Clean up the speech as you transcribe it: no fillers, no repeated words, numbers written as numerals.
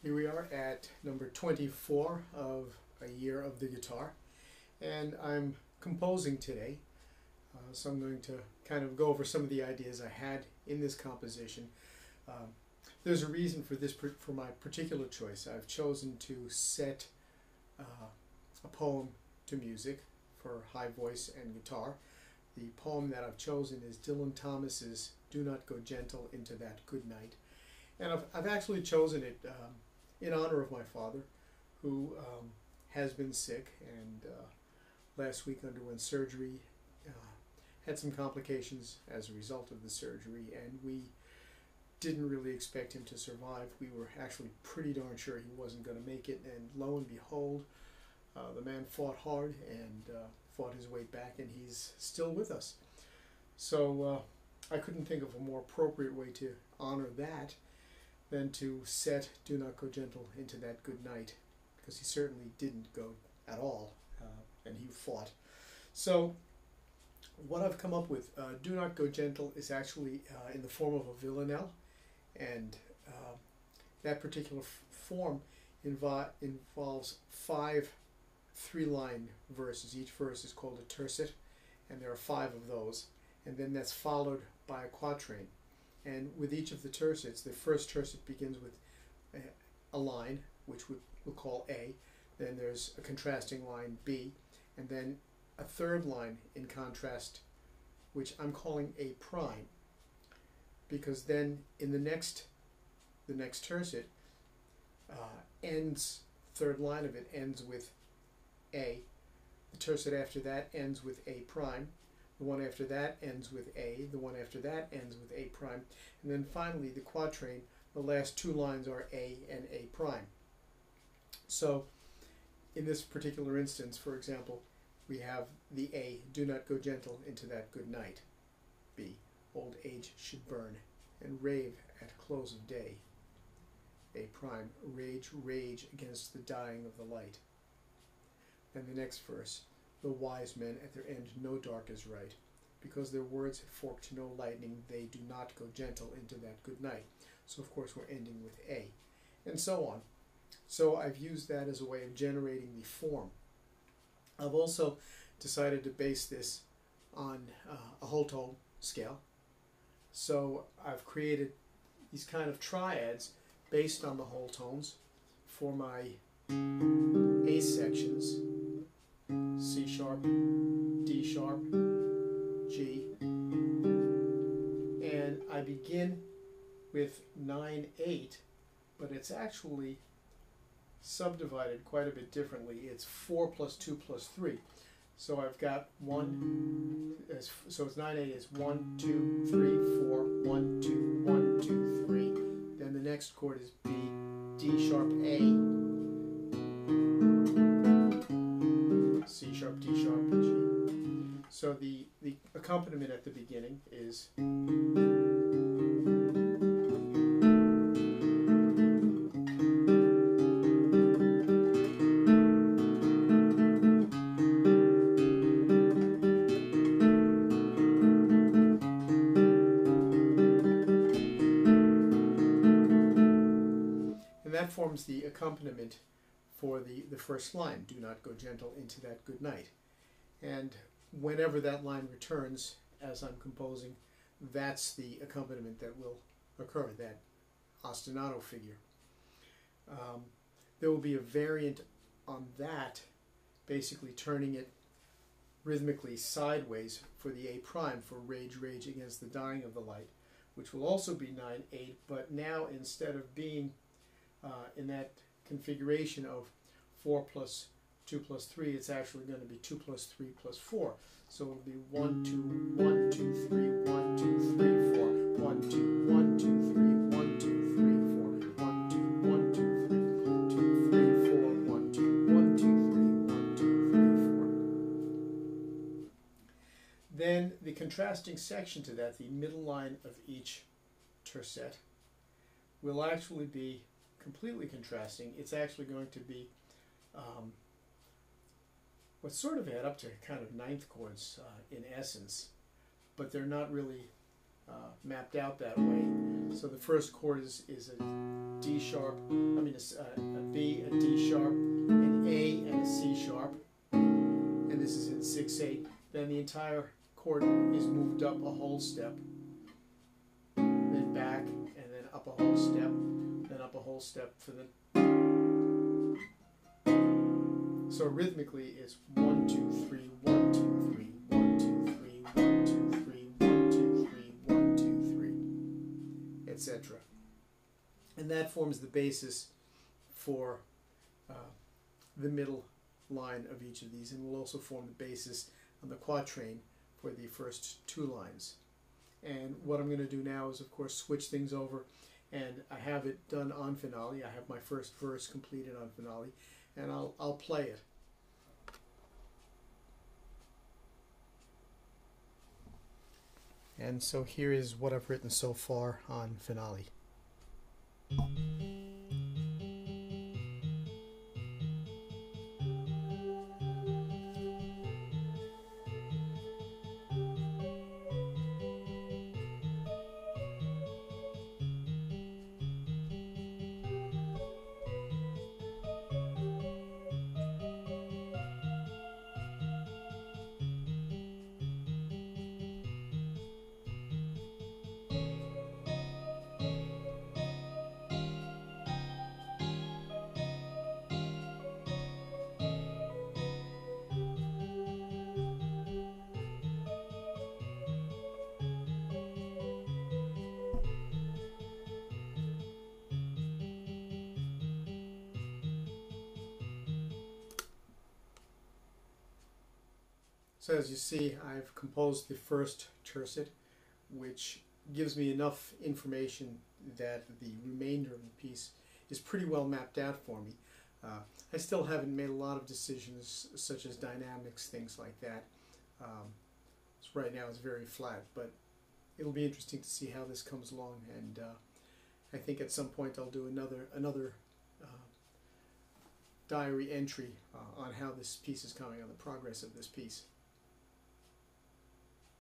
Here we are at number 24 of a year of the guitar, and I'm composing today, so I'm going to kind of go over some of the ideas I had in this composition. There's a reason for this, for my particular choice. I've chosen to set a poem to music for high voice and guitar. The poem that I've chosen is Dylan Thomas's "Do Not Go Gentle Into That Good Night," and I've actually chosen it in honor of my father, who has been sick and last week underwent surgery, had some complications as a result of the surgery, and we didn't really expect him to survive. We were actually pretty darn sure he wasn't going to make it, and lo and behold, the man fought hard and fought his way back, and he's still with us. So I couldn't think of a more appropriate way to honor that than to set "Do Not Go Gentle Into That Good Night," because he certainly didn't go at all, and he fought. So what I've come up with, "Do Not Go Gentle" is actually in the form of a villanelle, and that particular form involves 5 3-line verses. Each verse is called a tercet, and there are 5 of those, and then that's followed by a quatrain. And with each of the tercets, the first tercet begins with a line, which we'll call A, then there's a contrasting line, B, and then a third line in contrast, which I'm calling A prime, because then in the next tercet third line of it ends with A, the tercet after that ends with A prime, the one after that ends with A, the one after that ends with A prime, and then finally the quatrain, the last 2 lines are A and A prime. So in this particular instance, for example, we have the A, "Do not go gentle into that good night." B, "Old age should burn and rave at close of day." A prime, "Rage, rage against the dying of the light." And the next verse, "The wise men at their end know dark is right. Because their words have forked no lightning, they do not go gentle into that good night." So of course we're ending with A, and so on. So I've used that as a way of generating the form. I've also decided to base this on a whole tone scale. So I've created these kind of triads based on the whole tones for my A sections: C sharp, D sharp, G, and I begin with 9/8, but it's actually subdivided quite a bit differently. It's 4 plus 2 plus 3. So I've got so it's 9/8 is 1, 2, 3, 4, 1, 2, 1, 2, 3. Then the next chord is B, D sharp, A, C sharp, D sharp, G. So the accompaniment at the beginning is that forms the accompaniment for the first line, "Do not go gentle into that good night." And whenever that line returns as I'm composing, that's the accompaniment that will occur, that ostinato figure. There will be a variant on that, basically turning it rhythmically sideways for the A prime, for "Rage, rage against the dying of the light," which will also be 9/8, but now instead of being in that configuration of 4 plus 2 plus 3, it's actually going to be 2 plus 3 plus 4. So it'll be 1, 2, 1, 2, 3, 1, 2, 3, 4, 1, 2, 1, 2, 3, 1, 2, 3, 4, 1, 2, 1, 2, 3, 2, 3, 4, 1, 2, 1, 2, 3, 1, 2, 3, 4. Then the contrasting section to that, the middle line of each tercet, will actually be completely contrasting. It's actually going to be what sort of add up to kind of 9th chords in essence, but they're not really mapped out that way. So the first chord is a D sharp, a B, a D sharp, an A, and a C sharp, and this is in 6/8. Then the entire chord is moved up a whole step, then back, and then up a whole step, then up a whole step for the. So rhythmically, it's 1, 2, 3, 1, 2, 3, 1, 2, 3, 1, 2, 3, 1, 2, 3, 1, 2, 3, etc. And that forms the basis for the middle line of each of these, and will also form the basis on the quatrain for the first 2 lines. And what I'm going to do now is, of course, switch things over, and I have it done on finale. I have my first verse completed on finale, and I'll play it. And so here is what I've written so far on finale. So as you see, I've composed the first tercet, which gives me enough information that the remainder of the piece is pretty well mapped out for me. I still haven't made a lot of decisions such as dynamics, things like that. So right now it's very flat, but it'll be interesting to see how this comes along, and I think at some point I'll do another diary entry on how this piece is coming, on the progress of this piece.